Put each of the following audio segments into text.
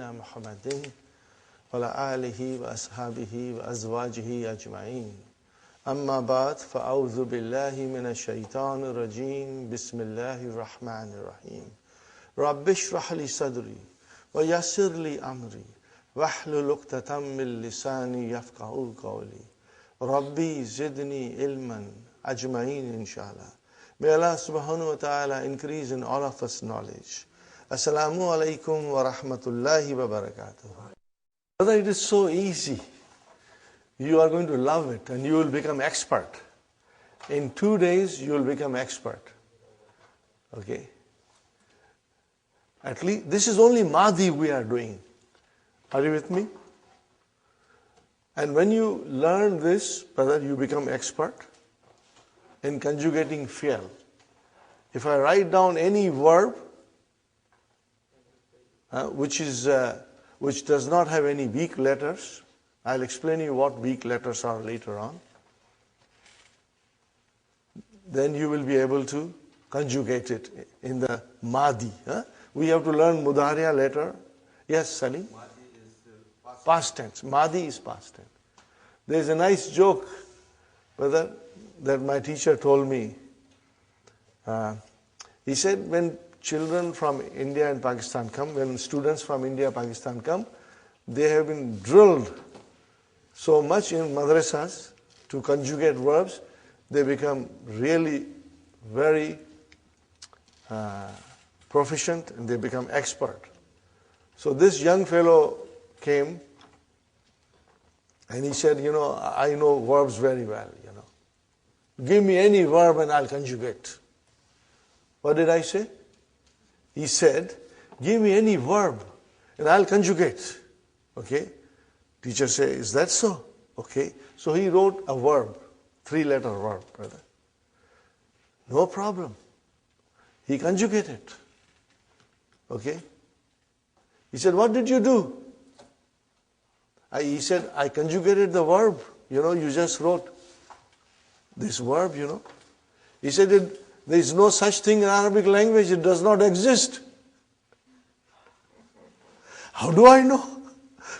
نبينا محمد وعلى آله وأصحابه وأزواجه أجمعين أما بعد فأعوذ بالله من الشيطان الرجيم بسم الله الرحمن الرحيم رب اشرح لي صدري ويسر لي أمري واحلل عقدة من لساني يفقهوا قولي ربي زدني علما أجمعين inshallah. May Allah subhanahu wa ta'ala increase in all of us knowledge. Assalamu alaikum wa rahmatullahi wa barakatuh. Brother, it is so easy. You are going to love it and you will become expert. In 2 days, you will become expert. Okay? At least, this is only Madhi we are doing. Are you with me? And when you learn this, brother, you become expert in conjugating fi'l. If I write down any verb which does not have any weak letters, I'll explain you what weak letters are later on. Then you will be able to conjugate it in the Madhi. We have to learn Mudhariya later. Yes, Salim? Madhi is past tense. Madhi is past tense. There's a nice joke, brother, that my teacher told me. He said when children from India and Pakistan come, when students from India and Pakistan come, they have been drilled so much in madrasas to conjugate verbs, they become really very proficient and they become expert. So this young fellow came and he said, I know verbs very well, Give me any verb and I'll conjugate. What did I say? He said, give me any verb and I'll conjugate. Okay? Teacher said, is that so? Okay. So he wrote a verb, 3-letter verb, brother. No problem. He conjugated. Okay? He said, what did you do? He said, I conjugated the verb. You just wrote this verb, He said, there is no such thing in Arabic language. It does not exist. How do I know?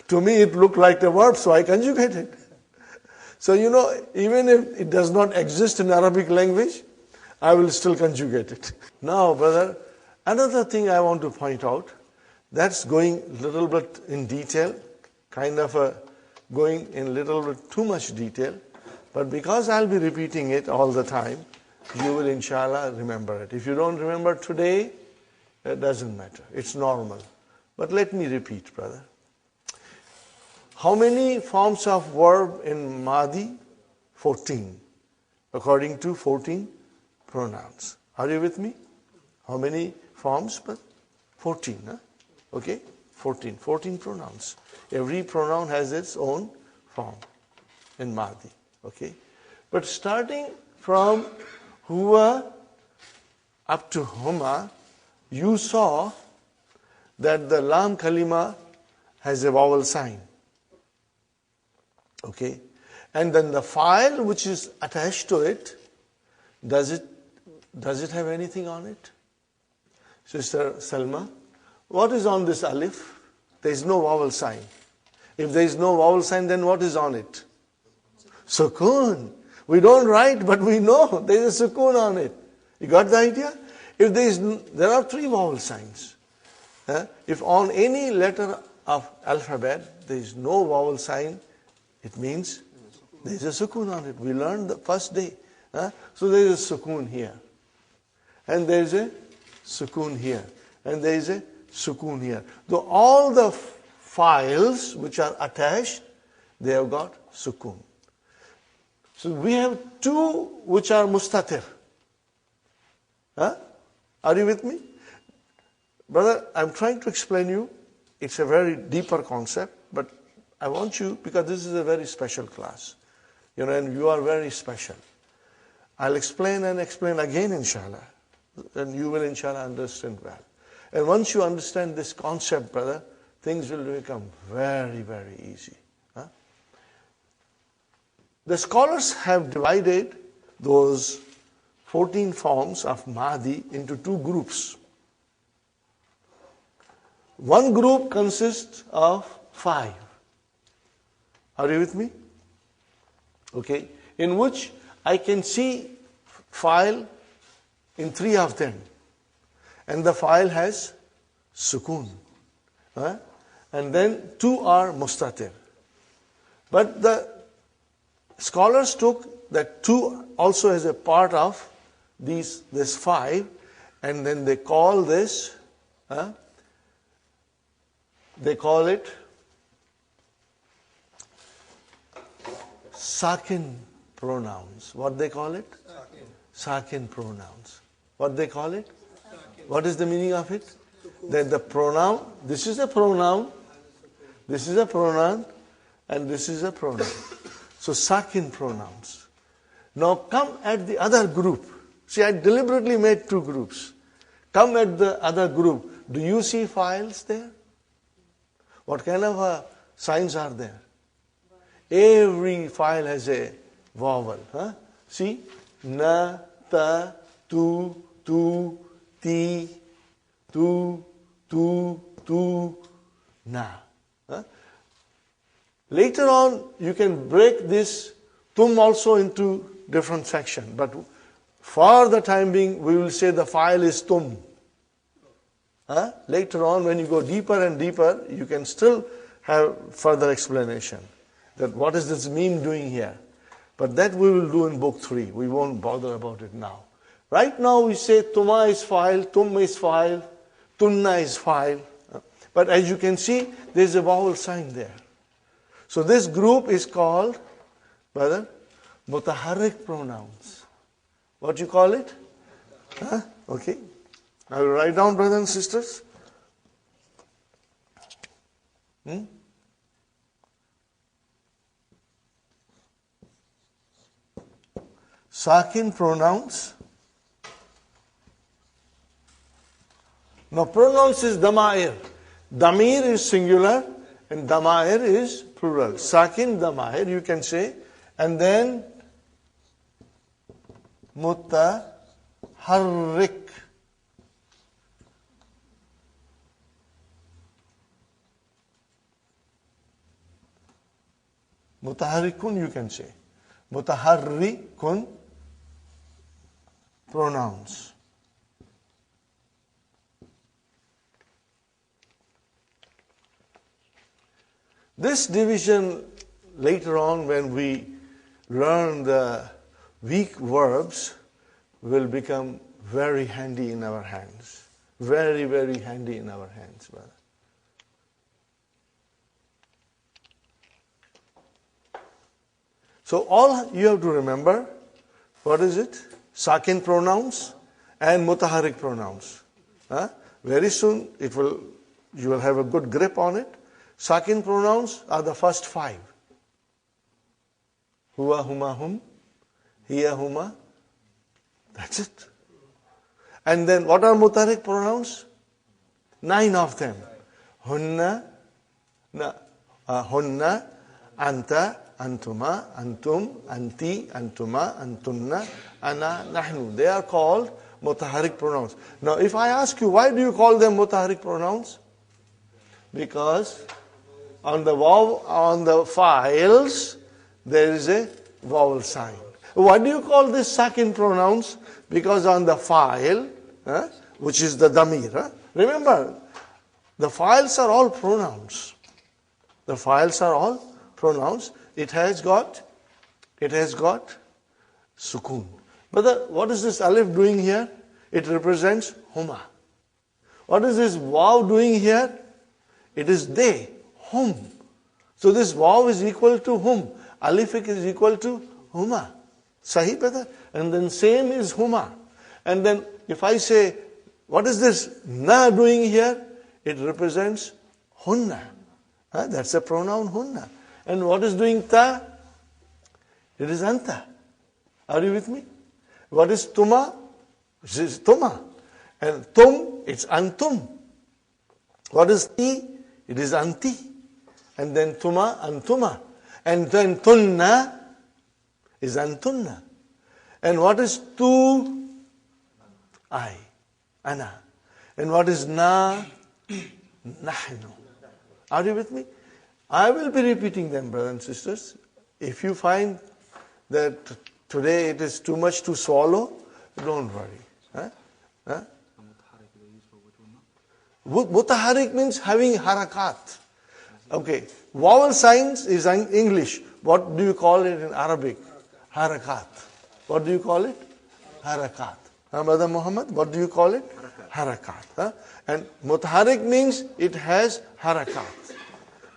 To me, it looked like a verb, so I conjugated. So, even if it does not exist in Arabic language, I will still conjugate it. Now, brother, another thing I want to point out, that's going a little bit in detail, going in a little bit too much detail. But because I'll be repeating it all the time, you will inshallah remember it. If you don't remember today, it doesn't matter. It's normal. But let me repeat, brother. How many forms of verb in Madhi? 14. According to 14 pronouns. Are you with me? How many forms? 14. Okay? 14. 14 pronouns. Every pronoun has its own form in Madhi. Okay? But starting from huwa up to huma, you saw that the lam kalima has a vowel sign. Okay? And then the file which is attached to it, does it have anything on it? Sister Salma, what is on this alif? There is no vowel sign. If there is no vowel sign, then what is on it? Sukoon. We don't write, but we know there is a sukoon on it. You got the idea? If there are 3 vowel signs. If on any letter of alphabet there is no vowel sign, it means there is a sukoon on it. We learned the first day. So there is a sukoon here. And there is a sukoon here. And there is a sukoon here. So all the files which are attached, they have got sukoon. So we have 2 which are mustatir. Are you with me? Brother, I'm trying to explain you. It's a very deeper concept, but I want you, because this is a very special class. And you are very special. I'll explain and explain again, inshallah. And you will, inshallah, understand well. And once you understand this concept, brother, things will become very, very easy. The scholars have divided those 14 forms of Madhi into 2 groups. one group consists of 5. Are you with me? Okay. In which I can see file in 3 of them. And the file has sukoon. And then 2 are mustatir. But the scholars took that 2 also as a part of this 5, and then they call this, they call it sakin pronouns. What they call it? Sakin pronouns. What they call it? What is the meaning of it? That the pronoun, this is a pronoun, this is a pronoun, and this is a pronoun. So sakin pronouns. Now come at the other group. See, I deliberately made 2 groups. Come at the other group. Do you see files there? What kind of signs are there? Every file has a vowel. See? Na, ta, tu, ti, tu, na. Later on, you can break this tum also into different sections. But for the time being, we will say the file is tum. Later on, when you go deeper and deeper, you can still have further explanation that what is this meme doing here. But that we will do in book 3. We won't bother about it now. Right now we say tuma is file, tum is file, tunna is file. But as you can see, there is a vowel sign there. So this group is called, brother, mutaharrik pronouns. What you call it? Okay. I will write down, brothers and sisters. Sakin pronouns. Now pronouns is dama'ir. Damir is singular and dama'ir is plural. Sakin, dama'ir you can say. And then mutaharrik. Mutaharrikun you can say. Mutaharrikun pronouns. This division later on when we learn the weak verbs will become very handy in our hands. Very, very handy in our hands, brother. So all you have to remember, what is it? Sakin pronouns and mutaharrik pronouns. Very soon you will have a good grip on it. Sakin pronouns are the first 5. Huwa, huma, hum, hiya, huma. That's it. And then what are mutaharrik pronouns? 9 of them. Hunna, hunna, anta, antuma, antum, anti, antuma, antunna, ana, nahnu. They are called mutaharrik pronouns. Now if I ask you, why do you call them mutaharrik pronouns? Because on the files, there is a vowel sign. Why do you call this sakin pronouns? Because on the file, which is the damir. Remember, the files are all pronouns. The files are all pronouns. It has got sukoon. But what is this alif doing here? It represents huma. What is this waw doing here? It is they, hum. So this waw is equal to hum. Alif is equal to huma. Sahih, brother? And then same is huma. And then if I say, what is this na doing here? It represents hunna. That's a pronoun hunna. And what is doing ta? It is anta. Are you with me? What is tuma? It is tuma. And tum, it's antum. What is ti? It is anti. And then tuma, antuma. And then tunna is antunna. And what is tu? I. Ana. And what is na? Nahnu. Are you with me? I will be repeating them, brothers and sisters. If you find that today it is too much to swallow, don't worry. Huh? Mutaharik means having harakat. Okay. Vowel signs is in English. What do you call it in Arabic? Harakat. What do you call it? Harakat. Brother Muhammad, what do you call it? Harakat. Huh? And mutaharik means it has harakat.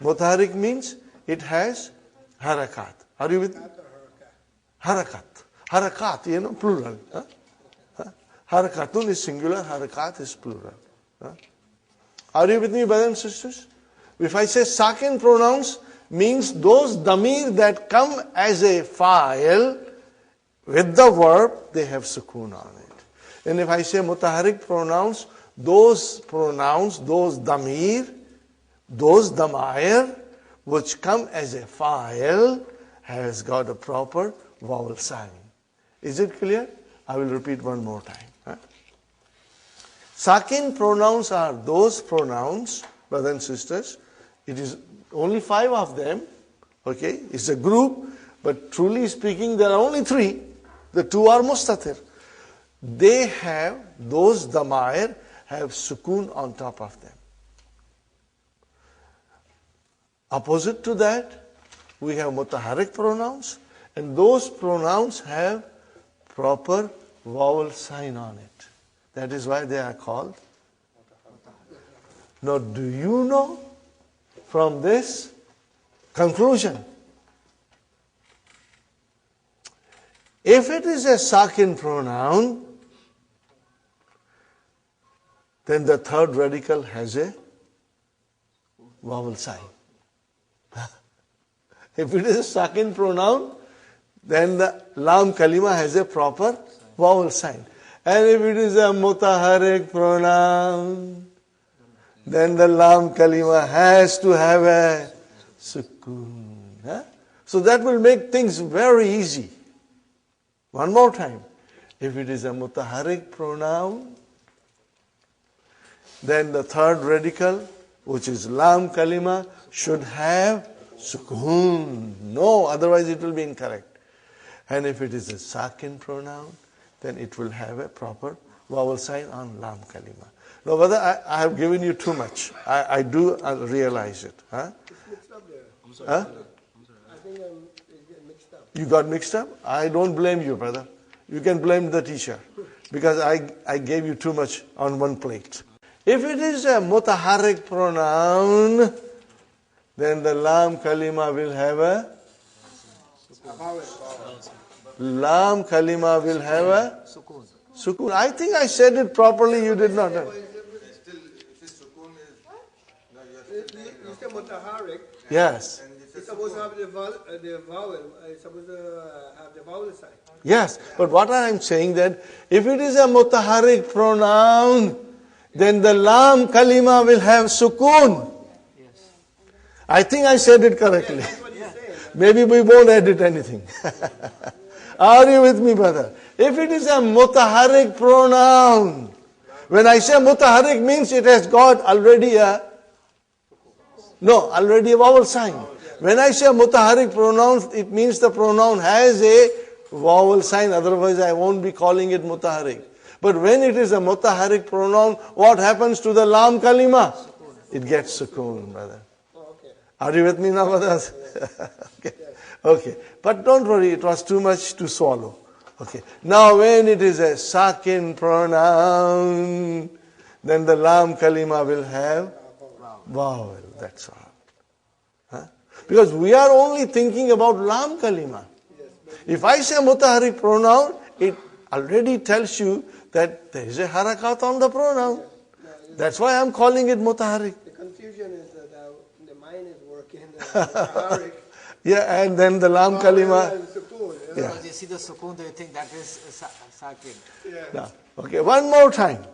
Mutaharik means it has harakat. Are you with me? Harakat. Harakat, plural. Huh? Harakatun is singular, harakat is plural. Huh? Are you with me, brothers and sisters? If I say sakin pronouns, means those damir that come as a fa'il with the verb, they have sukoon on it. And if I say mutaharik pronouns, those pronouns, those damir, those damair, which come as a fa'il, has got a proper vowel sign. Is it clear? I will repeat one more time. Sakin pronouns are those pronouns, brothers and sisters. It is only 5 of them. Okay, it's a group, but truly speaking, there are only 3. The 2 are mustatir. They have, those damair have sukoon on top of them. Opposite to that, we have mutaharik pronouns, and those pronouns have proper vowel sign on it. That is why they are called. Now, do you know from this conclusion, if it is a sakin pronoun, then the third radical has a vowel sign. If it is a sakin pronoun, then the lam kalima has a proper vowel sign. And if it is a mutaharik pronoun, then the lam kalima has to have a sukoon. So that will make things very easy. One more time. If it is a mutaharik pronoun, then the third radical, which is lam kalima, should have sukoon. No, otherwise it will be incorrect. And if it is a sakin pronoun, then it will have a proper vowel sign on lam kalima. Now, whether I have given you too much, I do realize it. Huh? It's mixed up there. I'm sorry. Huh? I think it's getting mixed up. You got mixed up? I don't blame you, brother. You can blame the teacher because I gave you too much on one plate. If it is a mutaharik pronoun, then the lam kalima will have a lam kalima will have a sukoon. I think I said it properly. You did not. You said mutaharik. Yes. It's supposed to have the vowel. It's supposed to have the vowel sign. Yes. But what I am saying that if it is a mutaharik pronoun, then the lam kalima will have sukoon. Yes. I think I said it correctly. That's what he's saying. Maybe we won't edit anything. Are you with me, brother? If it is a mutaharik pronoun, when I say mutaharik means it has got already a vowel sign. When I say mutaharik pronoun, it means the pronoun has a vowel sign, otherwise I won't be calling it mutaharik. But when it is a mutaharik pronoun, what happens to the lam kalima? It gets sukoon, brother. Okay. Are you with me now, brothers? Okay. Okay. But don't worry, it was too much to swallow. Okay. Now when it is a sakin pronoun, then the lam kalima will have vowel. That's all. Huh? Because we are only thinking about lam kalima. If I say mutaharik pronoun, it already tells you that there is a harakat on the pronoun. That's why I'm calling it mutaharik. The confusion is that the mind is working. Mutaharik. Yeah, and then the lam kalima. Yeah. Because you see the sukoon, do you think that is sakin? Yeah. Now, okay, one more time.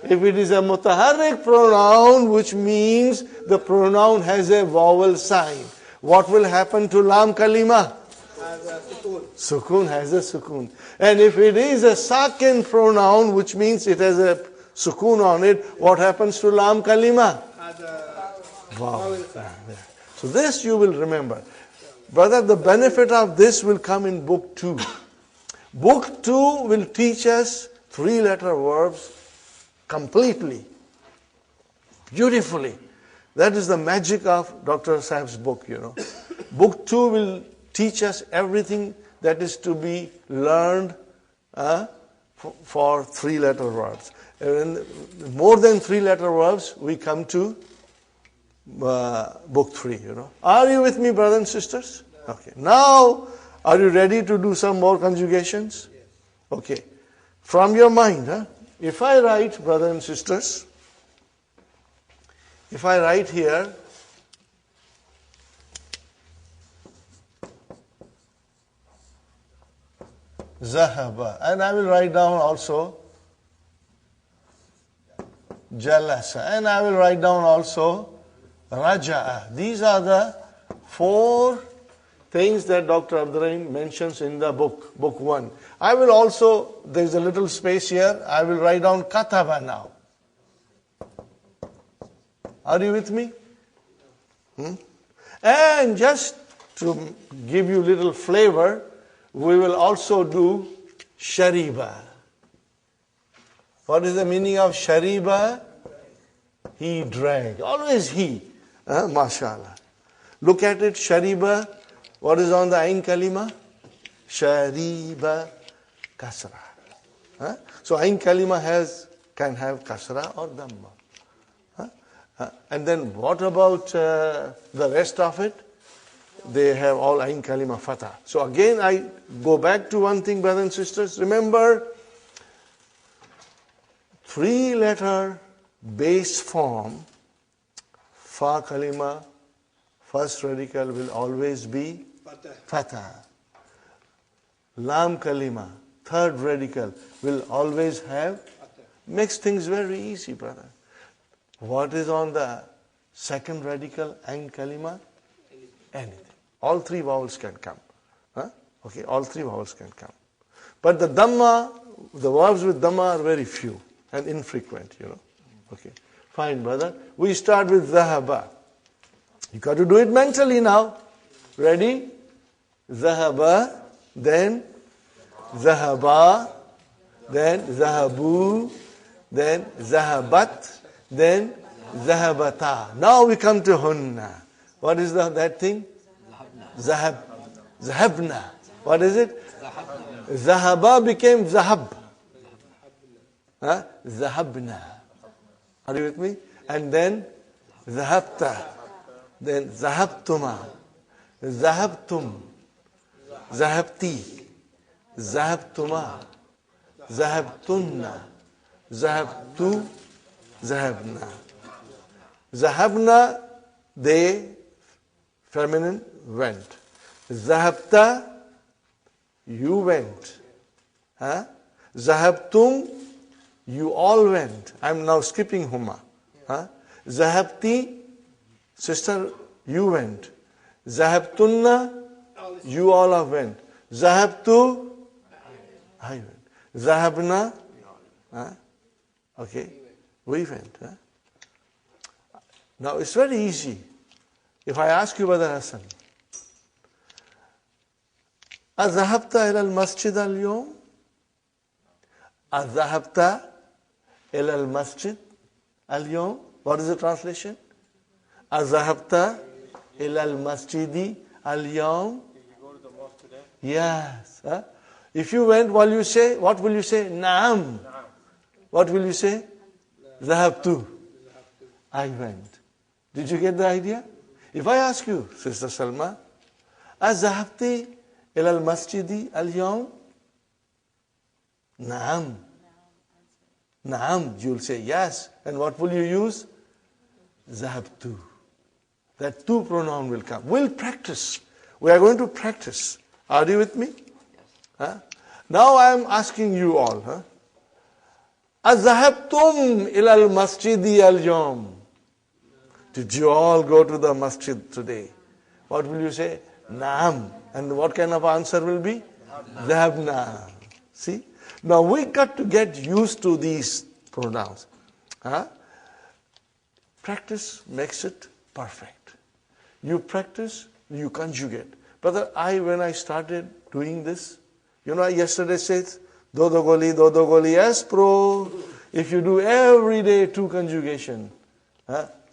If it is a mutaharik pronoun, which means the pronoun has a vowel sign, what will happen to lam kalima? As a sukoon. Sukoon has a sukoon. And if it is a sakin pronoun, which means it has a sukoon on it, what happens to lam kalima? as a Vowel. vowel sound. Yeah. So this you will remember. Brother, the benefit of this will come in book 2. Book 2 will teach us 3-letter verbs completely, beautifully. That is the magic of Dr. Sahib's book, Book 2 will teach us everything that is to be learned for 3-letter verbs. And more than 3-letter verbs, we come to book 3, Are you with me, brothers and sisters? Okay. Now, are you ready to do some more conjugations? Yes. Okay. From your mind, if I write, brothers and sisters, if I write here, Zahaba, and I will write down also Jalasa, and I will write down also Raja'a. These are the 4 things that Dr. Abdurrahim mentions in the book 1. I will also, there's a little space here, I will write down Kataba now. Are you with me? And just to give you little flavor, we will also do Shariba. What is the meaning of Shariba? He drank. Always he. MashaAllah. Look at it, Shariba. What is on the Ain Kalima? Shariba Kasra. So Ain Kalima can have Kasra or Dhamma. And then what about the rest of it? They have all Ain Kalima Fatah. So again I go back to one thing, brothers and sisters. Remember, 3-letter base form, Fa Kalima, first radical will always be Fatah. Lam Kalima, third radical will always have. Makes things very easy, brother. What is on the second radical, Ain Kalima? Anything. All 3 vowels can come. Okay, all 3 vowels can come. But the Dhamma, the verbs with Dhamma are very few and infrequent, Okay, fine, brother. We start with Zahaba. You got to do it mentally now. Ready? Zahaba, then Zahaba, then Zahabu, then Zahabat, then Zahabata. Now we come to Hunna. What is that thing? Zahabna. What is it? Zahaba became Zahab. Zahabna. Are you with me? And then Zahabta. Then Zahabtuma. Zahabtum. Zahabti. Zahabtuma. Zahabtunna. Zahabtu. Zahabna. Zahabna, they, feminine, went. Zahabta, you went. Zahabtum, you all went. I'm now skipping Huma. Zahabti, sister, you went. Zahabtunna, you all have went. Zahabtu, I went. Zahabna, okay, we went. Now it's very easy. If I ask you, Brother Hassan, أذهبت إلى المسجد اليوم؟ أذهبت إلى المسجد اليوم? What is the translation? أذهبت إلى المسجد اليوم? Yes. If you went, what will you say? Naam. What will you say? Zahabtu. I went. Did you get the idea? If I ask you, Sister Salma, أذهبت إلى المسجد اليوم؟ Naam. Naam. You'll say yes. And what will you use? Zahabtu. That tu pronoun will come. We'll practice. We are going to practice. Are you with me? Yes. Now I am asking you all. أذهبتم إلى المسجد اليوم? Did you all go to the masjid today? What will you say? Naam. And what kind of answer will be? Dhahabna. See? Now we got to get used to these pronouns. Practice makes it perfect. You practice, you conjugate. Brother, when I started doing this, I yesterday said, dodo goli, yes, pro. If you do every day 2 conjugation,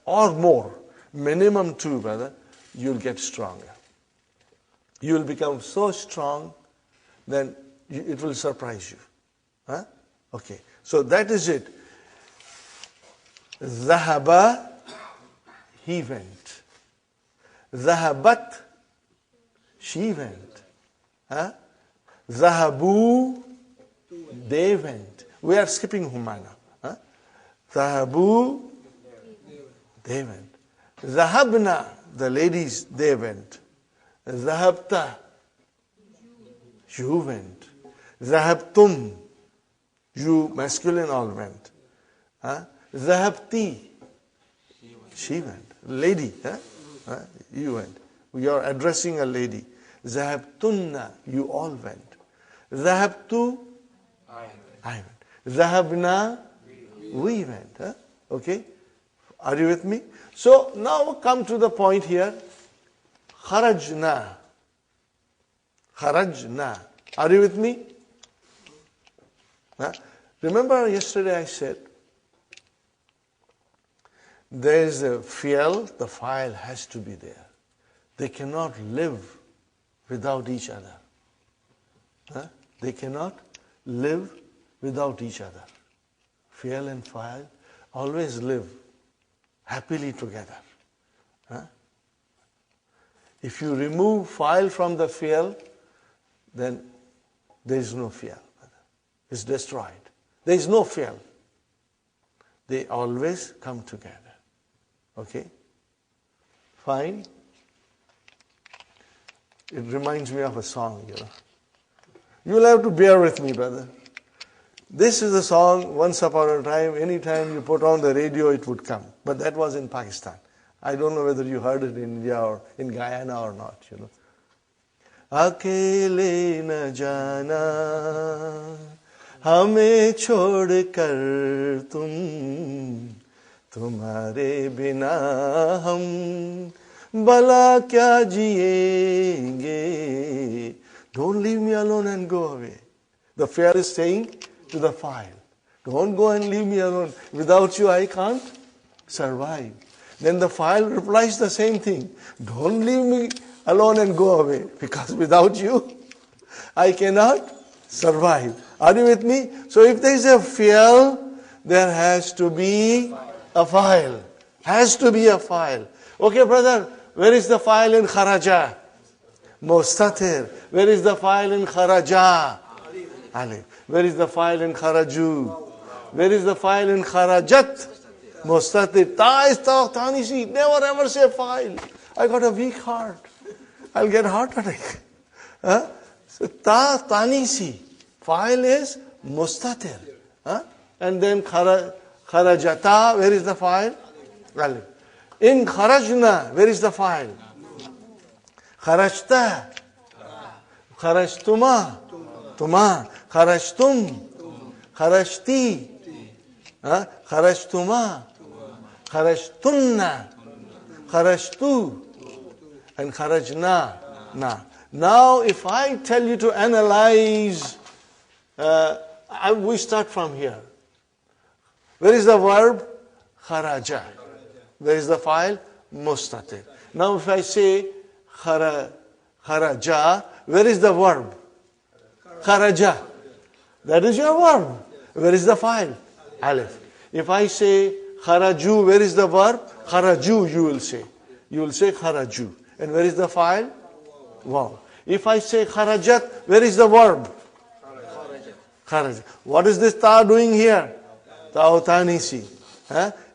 or more, minimum 2, brother, you'll get stronger. You'll become so strong, then it will surprise you. Okay, so that is it. Zahaba, he went. Zahabat, she went. Zahabu, they went. We are skipping humana. Zahabu, they went. Zahabna, the ladies, they went. Zahabta, you went. Zahabtum, you masculine all went. Zahabti, she went. Lady, you went. We are addressing a lady. Zahabtunna, you all went. Zahabtu, I went. Zahabna, we went. Okay? Are you with me? So now come to the point here. Kharajna. Kharajna. Are you with me? Remember yesterday I said, there is a fi'l, the file has to be there. They cannot live without each other. They cannot live without each other. Fi'l and file always live happily together. If you remove file from the fi'l, then there is no fi'l. It's destroyed. There is no fi'l. They always come together. Okay? Fine. It reminds me of a song, You'll have to bear with me, brother. This is a song, once upon a time, anytime you put on the radio, it would come. But that was in Pakistan. I don't know whether you heard it in India or in Guyana or not, Akele na jana, hame chhod kar tum, tumhare bina hum, bala kya jiyenge. Don't leave me alone and go away. The fi'l is saying to the file, don't go and leave me alone. Without you, I can't survive. Then the file replies the same thing. Don't leave me alone and go away. Because without you, I cannot survive. Are you with me? So if there is a fi'l, there has to be a file. Has to be a file. Okay, brother, where is the file in kharaja? Mustatir. Where is the file in kharaja? Alif. Where is the file in kharaju? Where is the file in kharajat? Mustatir. Ta is ta'tanisi. Never ever say file. I got a weak heart. I'll get heart attack. So ta'tanisi. File is mustatir. And then kharajata. Where is the file? Alif. In kharajna. Where is the file? Kharajta. Kharajtuma. Tuma. Kharajtum. Kharajti. Kharajtuma. Kharajtunna. Kharajtu. And kharajna. Na. Now, if I tell you to analyze, we start from here. Where is the verb? Kharaja. Where is the file? Mustatir. Now, if I say kharaja, where is the verb? Kharaja. That is your verb. Where is the file? Alif. If I say kharaju, where is the verb? Kharaju, you will say. You will say kharaju. And where is the file? Wow. If I say kharajat, where is the verb? Kharajat. What is this ta doing here? Ta'utanisi.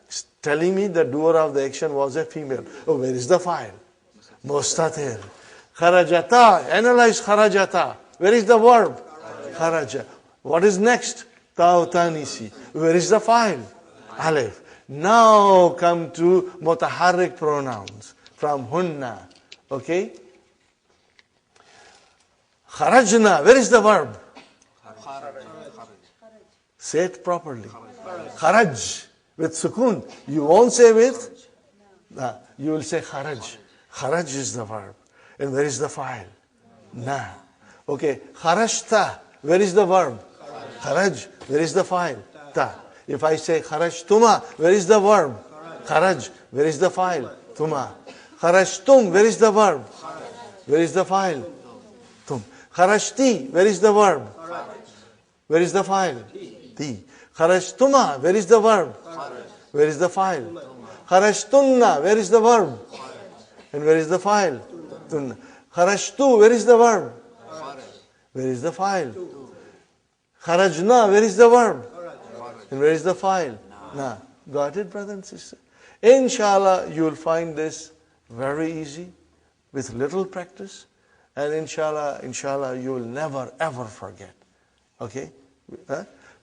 It's telling me the doer of the action was a female. Oh, where is the file? Mustatir. Kharajata. Analyze kharajata. Where is the verb? Kharaja. What is next? Ta'utanisi. Where is the file? Alif. Now come to mutaharrik pronouns from hunna. Okay? Kharajna. Where is the verb? Say it properly. Kharaj. With sukun. You won't say with, you will say kharaj. Kharaj is the verb. And where is the fa'il? Na. Okay, kharajta. Where is the verb? Kharaj. Where is the fa'il? Ta. If I say kharajtuma, where is the verb? Kharaj. Where is the fa'il? Tuma. Kharajtum. Where is the verb? Where is the fa'il? Tum. Kharajti. Where is the verb? Where is the fa'il? Ti. Kharajtuma. Where is the verb? Where is the fa'il? Kharajtunna. Where is the verb? And where is the fa'il? Tunna. Kharajtu. Where is the verb? Where is the fa'il? Kharajna. Where is the verb? And where is the fa'il? Na. Got it, brother and sister? Inshallah, you will find this very easy with little practice. And inshallah, you will never ever forget. Okay?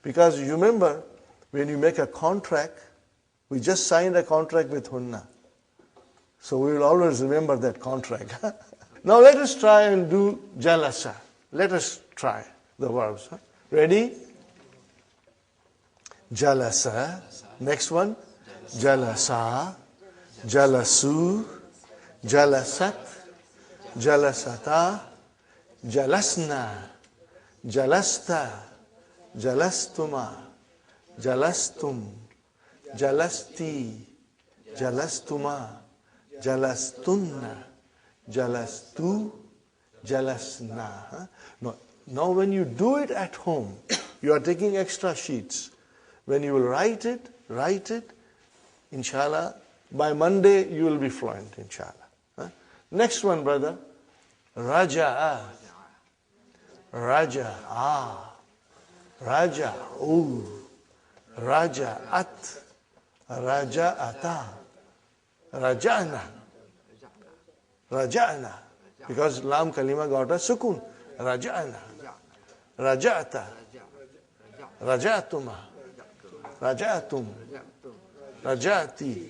Because you remember, when you make a contract, we just signed a contract with Hunna. So we will always remember that contract. Now let us try and do jalasa. Let us try the verbs. Ready? Jalasa. Next one. Jalasa. Jalasu. Jalasat. Jalasata. Jalasna. Jalasta. Jalastuma. Jalastum. Jalasti. Jalastuma. Jalastunna. Jalastu. Jalasna. Now when you do it at home, you are taking extra sheets. When you will write it, inshallah, by Monday you will be fluent, inshallah. Next one, brother. Raja'a. Raja'a. Raja'u. Raja'at. Raja'ata. Raja'na. Raja'na. Because lam kalima got a sukun. Raja'na. Raja'ata. Raja'tuma. Raja'tum. Raja'ti.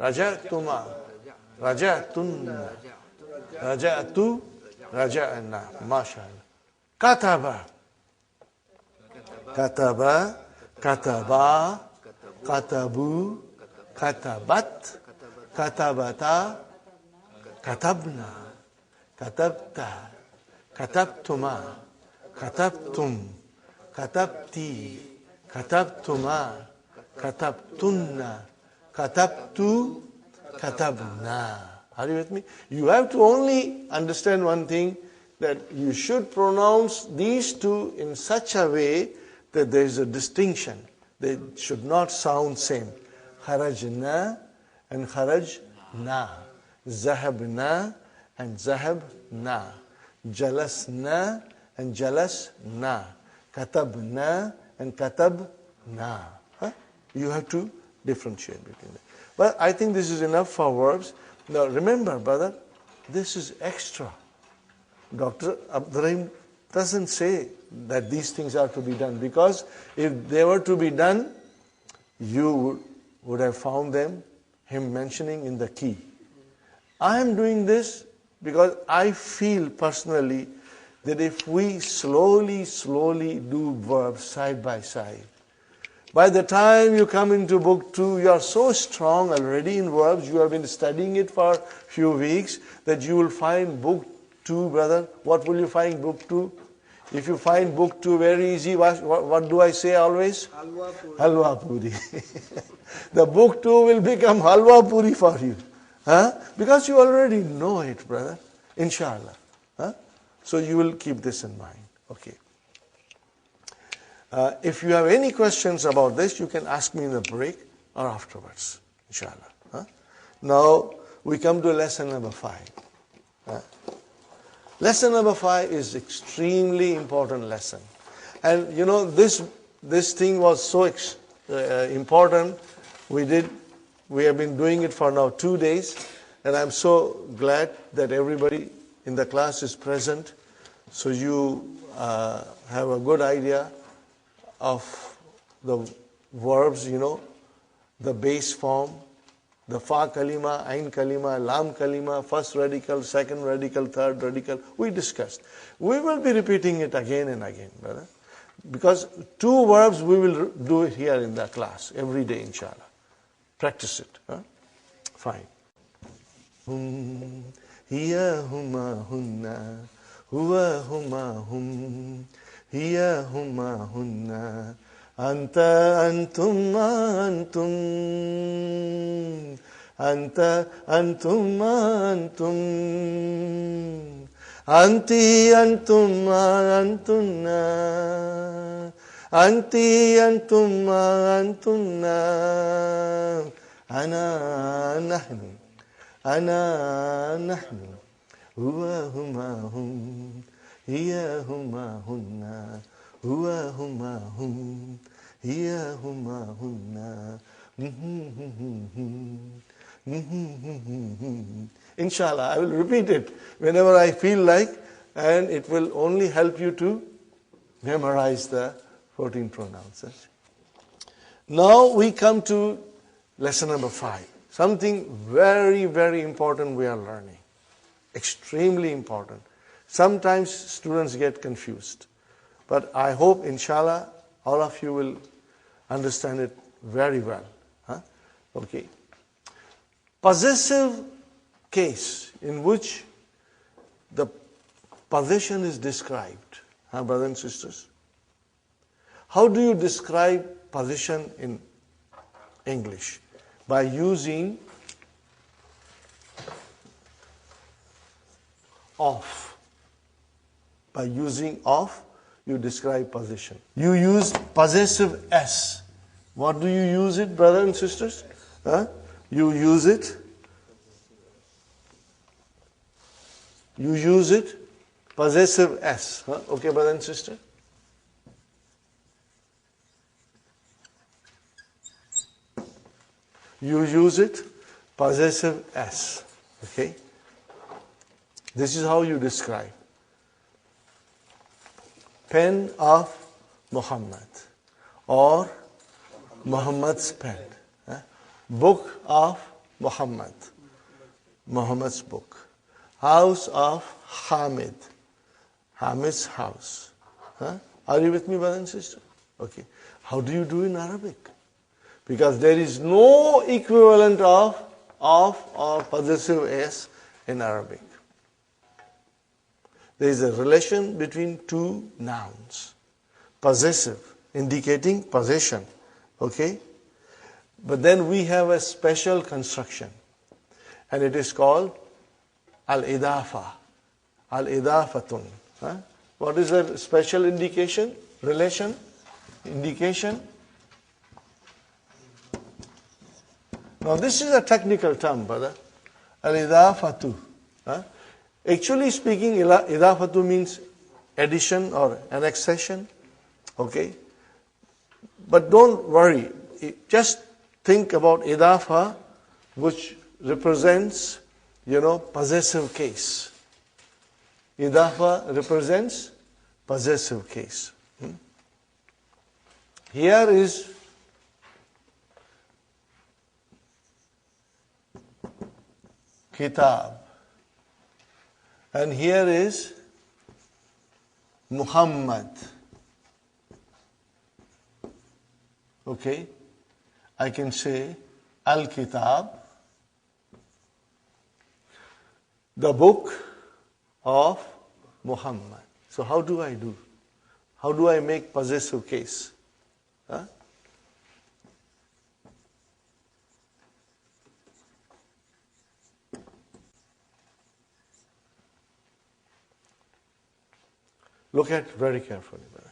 Raja'tuma. Raja'tunna. Raja'tu. Raja'na. MashaAllah. Kataba. Kataba. Kataba. Katabu. Katabat. Katabata. Katabna. Katabta. Katabtuma. Katabtum. Katabti. Katabtuma. Katabtunna. Katabtu. Katabna. Are you with me? You have to only understand one thing, that you should pronounce these two in such a way that there is a distinction. They should not sound same. Kharajna and kharajna. Zahabna and zahabna. Jalasna and jalasna. Katabna and katabna. You have to differentiate between them. But I think this is enough for verbs. Now remember, brother, this is extra. Dr. Abdurrahim doesn't say that these things are to be done, because if they were to be done, you would have found him mentioning in the key. I am doing this because I feel personally that if we slowly do verbs side by side, by the time you come into book 2, you are so strong already in verbs, you have been studying it for a few weeks, that you will find book 2, brother. What will you find book 2? If you find book 2 very easy, what do I say always? Halwa puri. Halwa puri. The book 2 will become halwa puri for you. Because you already know it, brother. Inshallah. So you will keep this in mind. Okay. If you have any questions about this, you can ask me in the break or afterwards. Inshallah. Now we come to lesson number 5. Lesson number 5 is extremely important lesson. And you know, this thing was so important. We have been doing it for now 2 days. And I'm so glad that everybody in the class is present. So you have a good idea of the verbs, the base form, the fa kalima, ain kalima, lam kalima, first radical, second radical, third radical. We discussed. We will be repeating it again and again, brother. Because 2 verbs we will do it here in the class every day, inshallah. Practice it. Huh? Fine. Hiya huma hunna, huwa huma hum, hiya huma hunna, anta antum antum, anta antum antum, anti antum antunna, anti antum antunna, ana nahnu, ana nahnu, huwa huma hum, hiya huma hunna, huwa huma hum, hiya huma hunna. Inshallah, I will repeat it whenever I feel like, and it will only help you to memorize the 14 pronouns. Now we come to lesson number 5. Something very, very important we are learning. Extremely important. Sometimes students get confused. But I hope, inshallah, all of you will understand it very well. Huh? Okay. Possessive case in which the possession is described. Huh, brothers and sisters? How do you describe possession in English? By using of. By using of, you describe possession. You use possessive S. What do you use it, brothers and sisters? Huh? You use it. You use it. Possessive S. Huh? Okay, brother and sister? You use it. Possessive S. Okay? This is how you describe. Pen of Muhammad, or Muhammad's pen. Book of Muhammad, Muhammad's book. House of Hamid, Hamid's house. Are you with me, brother and sister? Okay. How do you do in Arabic? Because there is no equivalent of or possessive S in Arabic. There is a relation between two nouns. Possessive, indicating possession. Okay? But then we have a special construction. And it is called al-idafa. Al-idafatun. What is the special indication? Relation? Indication? Now this is a technical term, brother. Al-idafatu. Actually speaking, idafatu means addition or annexation. Okay? But don't worry. Just think about idafa, which represents, possessive case. Idafa represents possessive case. Here is kitab. And here is Muhammad. Okay? I can say Al-Kitab, the book of Muhammad. So how do I do? How do I make possessive case? Look at it very carefully, brother.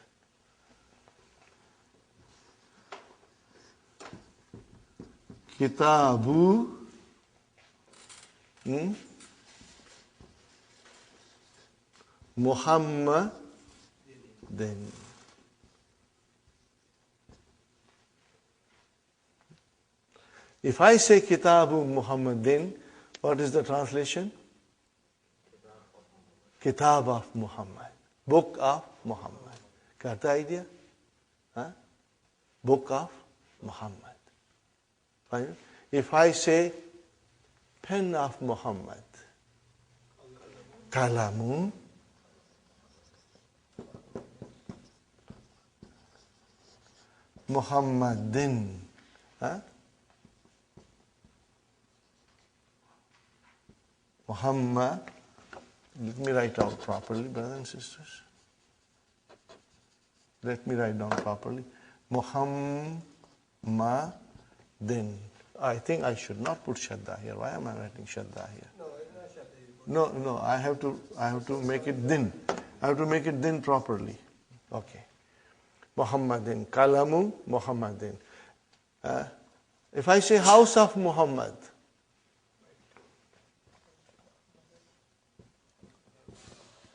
Kitabu Muhammadin. If I say Kitabu Muhammadin, what is the translation? Kitab of Muhammad. Book of Muhammad. Got the idea? Book of Muhammad. Fine. If I say pen of Muhammad, Kalamu Muhammadin. Muhammad. Let me write down properly, brothers and sisters. Let me write down properly. Muhammadin. I think I should not put Shadda here. Why am I writing Shadda here? No, it's not Shadda. No, I have to make it din. I have to make it din properly. Okay. Muhammadin. Kalamu Muhammadin. If I say house of Muhammad,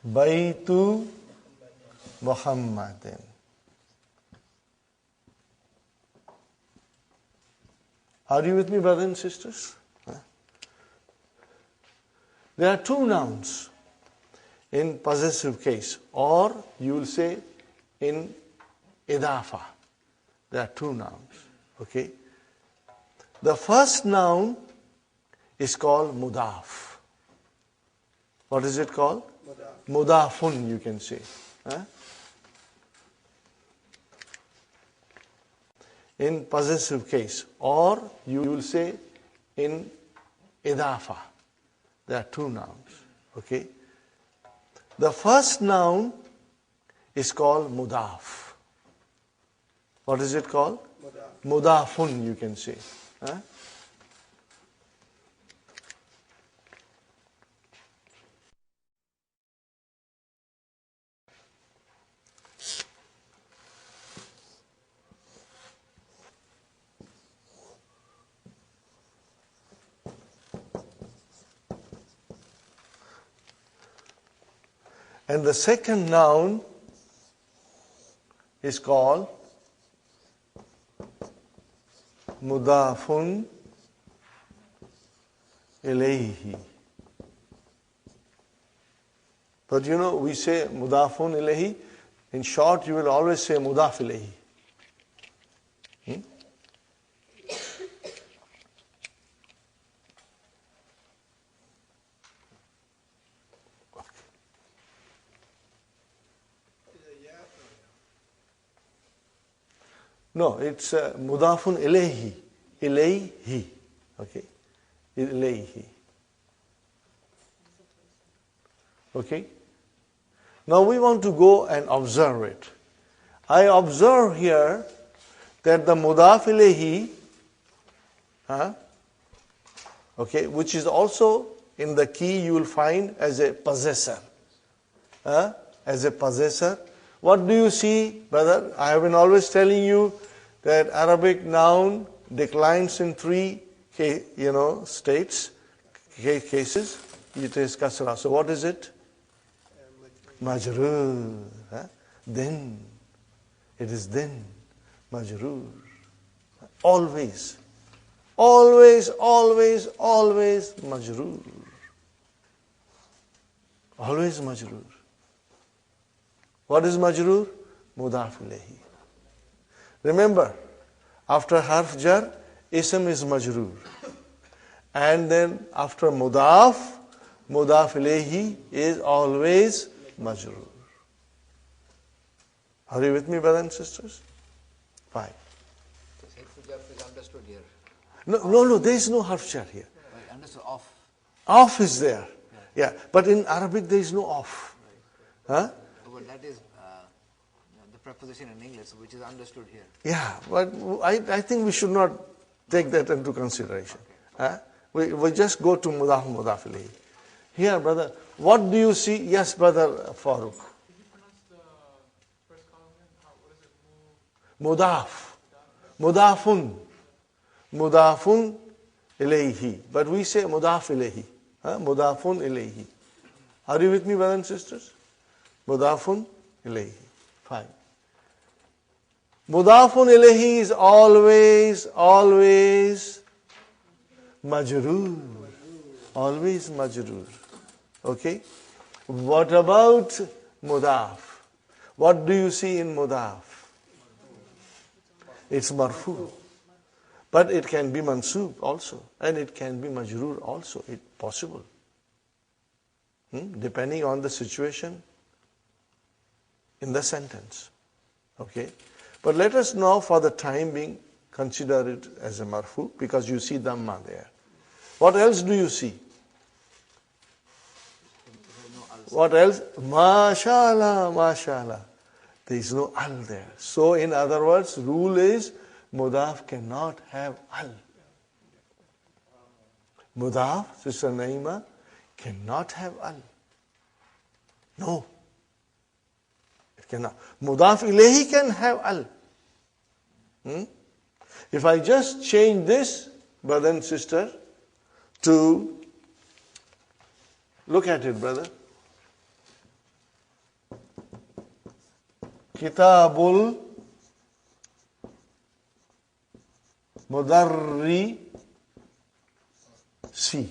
Baitu Muhammadin. Are you with me, brothers and sisters? There are two nouns in possessive case, or you will say in idafa. There are two nouns. Okay? The first noun is called mudaf. What is it called? Mudafun, you can say. In possessive case, or you will say in idafa. There are two nouns. Okay? The first noun is called mudaf. What is it called? Mudafun, you can say. And the second noun is called mudafun ilayhi. But we say mudafun ilayhi. In short, you will always say mudaf ilayhi. No, it's mudafun ilayhi. Ilayhi. Okay? Ilayhi. Okay? Now we want to go and observe it. I observe here that the mudaf ilayhi, okay, which is also in the key you will find as a possessor. As a possessor. What do you see, brother? I have been always telling you that Arabic noun declines in three states, cases. It is kasra. So what is it? Majroor. Then. It is then. Majroor. Always. Always, always, always majroor. Always majroor. What is majroor? Mudaf ilayhi. Remember, after harf jar, ism is majroor. And then after mudaf ilayhi is always majroor. Are you with me, brothers and sisters? Fine. Harf jar is understood here. No, there is no harf jar here. Right, understood off. Off is there. Yeah, but in Arabic there is no off. But that is the preposition in English, which is understood here. Yeah, but I think we should not take that into consideration. We just go to mudaf ilayhi. Here, brother, what do you see? Yes, brother Farooq. Could you pronounce the first column again? What is it? Mudaf. Mudafun ilayhi. But we say mudaf ilayhi. Mudafun ilayhi. Are you with me, brothers and sisters? Mudafun ilayhi. Fine. Mudafun ilayhi is always majroor. Always majroor. Okay? What about mudaf? What do you see in mudaf? It's marfu. But it can be mansoob also. And it can be majroor also. It's possible. Depending on the situation in the sentence. Okay? But let us now, for the time being, consider it as a marfu, because you see dhamma there. What else do you see? What else? MashaAllah, MashaAllah. There is no al there. So in other words, rule is mudaf cannot have al. Mudaf, Sister Naima, cannot have al. No. It cannot. Mudaf ilayhi can have al. If I just change this, brother and sister, to, look at it, brother. Kitabul Mudarri Si.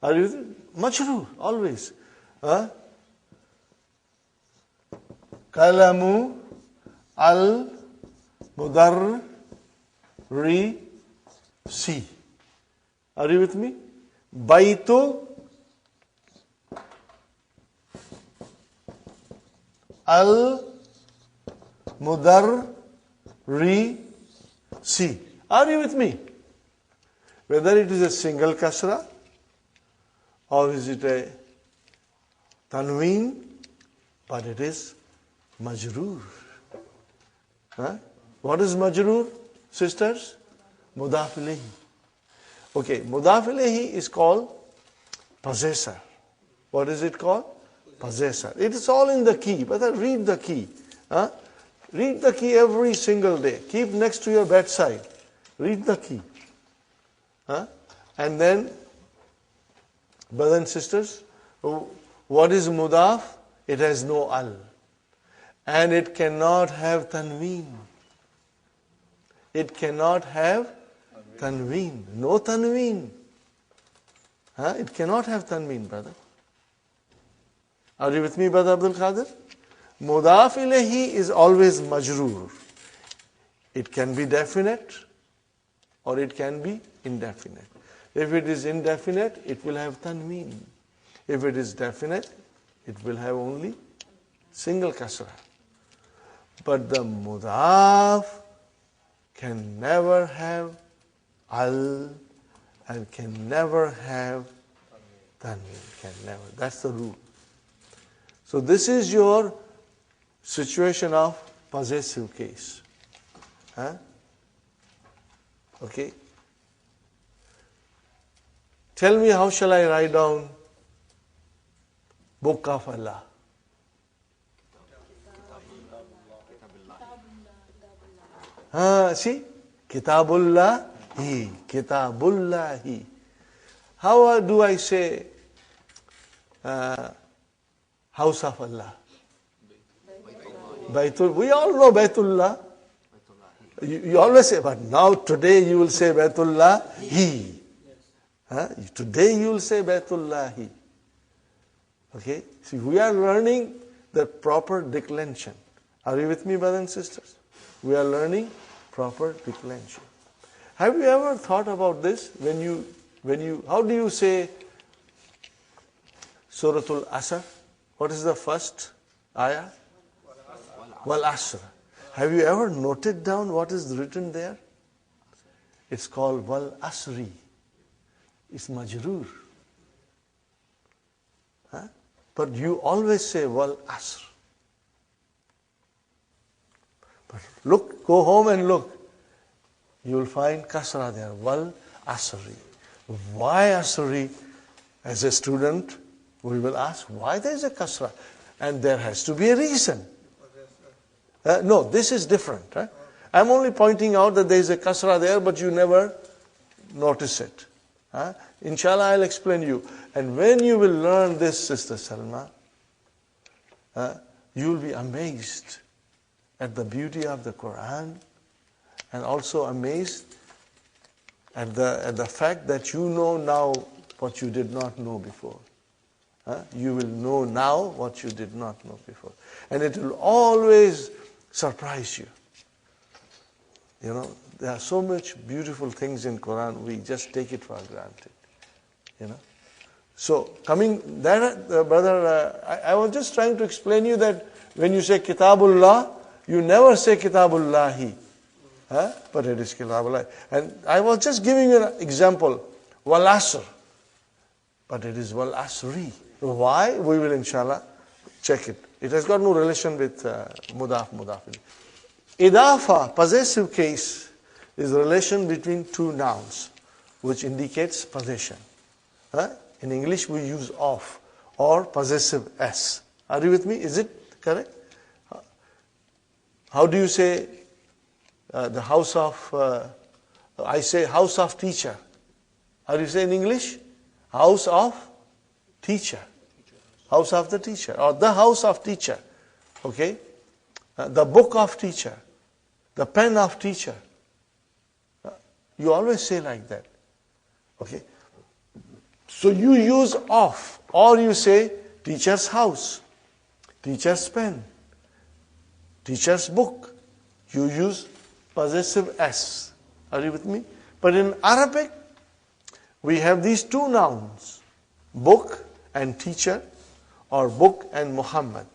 Are you majroor always? Kalamu al Mudarri Si. Are you with me? Baitu al Mudarri Si. Are you with me? Whether it is a single kasra or is it a tanween, but it is majroor. What is majroor, sisters? Mudaf ilayhi. Okay, mudaf ilayhi is called possessor. What is it called? Possessor. It is all in the key. But read the key. Read the key every single day. Keep next to your bedside. Read the key. And then, brothers and sisters, what is mudaf? It has no al. And it cannot have tanween. It cannot have tanween. No tanween. It cannot have tanween, brother. Are you with me, brother Abdul Qadir? Mudaf ilayhi is always majroor. It can be definite or it can be indefinite. If it is indefinite, it will have tanween. If it is definite, it will have only single kasra. But the mudaf can never have al and can never have tanween. Can never. That's the rule. So this is your situation of possessive case. Okay. Tell me, how shall I write down Book of Allah? See? Kitabullahi. Kitabullahi. How do I say House of Allah? Baitul. We all know Baitullah. You always say, but now today you will say Baitullahi. Today you will say Baitullahi. Okay? See, we are learning the proper declension. Are you with me, brothers and sisters? We are learning proper declension. Have you ever thought about this? How do you say Suratul Asr? What is the first ayah? Wal Asr. Have you ever noted down what is written there? It's called Wal Asri. It's majroor. But you always say Wal Asr. But look, go home and look. You will find kasra there. Wal Asri. Why Asri? As a student, we will ask, why there is a kasra? And there has to be a reason. No, this is different. Right? I'm only pointing out that there is a kasra there, but you never notice it. Inshallah, I'll explain you. And when you will learn this, Sister Salma, you will be amazed at the beauty of the Quran and also amazed at the fact that you know now what you did not know before. You will know now what you did not know before. And it will always surprise you. You know, there are so much beautiful things in Quran, we just take it for granted. You know. So, coming there, brother, I was just trying to explain you that when you say Kitabullah, you never say Kitabullahi. But it is Kitabullah. And I was just giving you an example. Wal Asr. But it is Wal Asri. Why? We will inshallah check it. It has got no relation with mudaf, mudaf. Idafa, possessive case, is the relation between two nouns, which indicates possession. In English we use of or possessive s. Are you with me? Is it correct? How do you say the house of, I say house of teacher. How do you say in English? House of teacher. House of the teacher or the house of teacher. Okay? The book of teacher. The pen of teacher. You always say like that. Okay? So you use of or you say teacher's house, teacher's pen, teacher's book. You use possessive s. Are you with me? But in Arabic, we have these two nouns, book and teacher or book and Muhammad.